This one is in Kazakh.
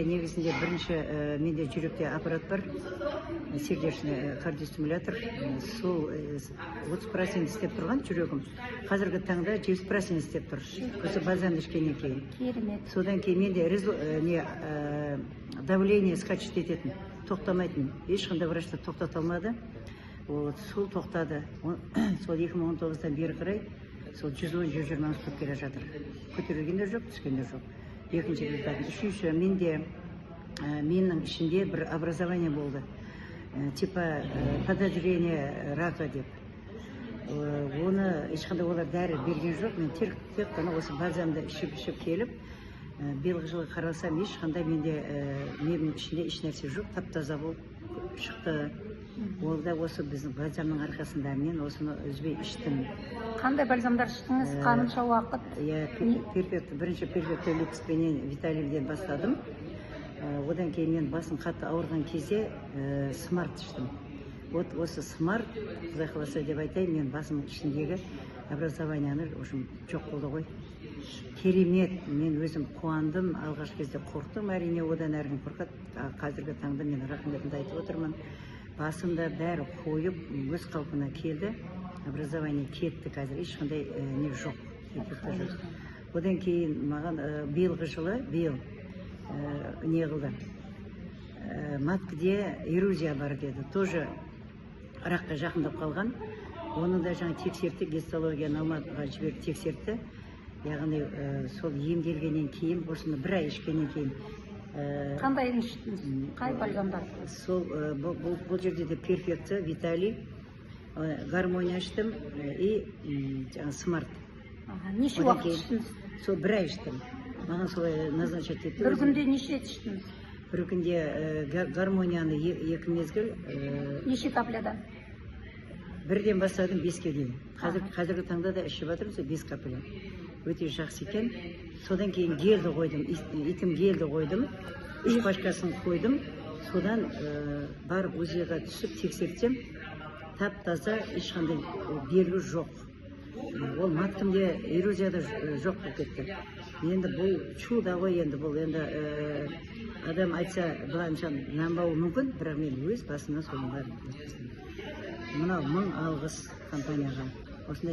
негізінде бірінші менде жүректе аппарат бар, сердечный кардиостимулятор. Сол 30% істеп тұрған жүрегім. Қазіргі таңда 70% істеп тұр. Осы бальзамды ішкеннен кейін. Керемет. Содан кейін менде давление скачет ететін, тоқтамайтын. Ешқандай врачта тоқтата алмады. Сол тоқтады. Сол 2019-дан бері қарай сол 110-120 ұстап келе жатыр. Көтерілгендер жоқ, түскендер жоқ. Екінші результат. Үшінші, менің ішінде бір образование болды. Типа подозрение рака деп. Оны ешқандай олар дәрі берген жоқ. Мен тек қана осы бальзамды ішіп келіп, биылғы жылы қарасам, ешқандай менің ішінде еш нәрсе жоқ, тап-таза болып шықты. Ол да осы біздің бальзамның арқасында мен осыны үзбей іштім. Қандай бальзамдар іштіңіз? Қанша уақыт? Бірінші перфекто люкспенен Виталийден бастадым. Одан кейін мен басым қатты ауырған кезде смарт іштім. Осы смарт, Құдай қаласа деп айтайын, мен басымның ішіндегі образованияны жоқ болды ғой. Керемет, мен өзім қуандым, алғаш кезде қорқтым, әрине одан әрін қорқады. Қазіргі таңда мен рахметімді айтып отырмын. Басымда бәрі қойып, өз қалпына келді, образование кетті, қазір ешқандай не жоқ. Одан кейін маған биылғы жылы, не қылды, маткіде эрузия бар деді, тоже раққа жақындап қалған. Оны да жаңа тексертті, гистологияны Алматыға жіберіп тексертті. Яғни сол емделгеннен кейін, осыны бір ай ішкеннен кейін. Қандай іштіңіз? Қай бальзамдар? Сол бұл жерде де перфекто, Виталий, гармония іштім и смарт. Неше уақыт іштіңіз? Сол бір ай іштім. Маған солай назначат етті. Бір күнде неше рет іштіңіз? Бір күнде гармонияны 2 мезгіл. Неше каплядан? Бірден бастадым 5-ке дейін. Қазіргі таңда да ішіп жатырмыз 5 капля. Өте жақсы екен. Содан кейін гелді қойдым, итім гелді қойдым, 3 пачкасын қойдым. Содан барып УЗИ-ға түсіп тексертсем, тап-таза ешқандай белгі жоқ. Ол маткімде эрузияда жоқ болып кетті. Енді бұл чудо ғой, енді бұл адам айтса бұланша нанбауы мүмкін, бірақ мен өз басымнан соның бәрін өткіздім. Мынау 1000 алғыс компанияға. Осындай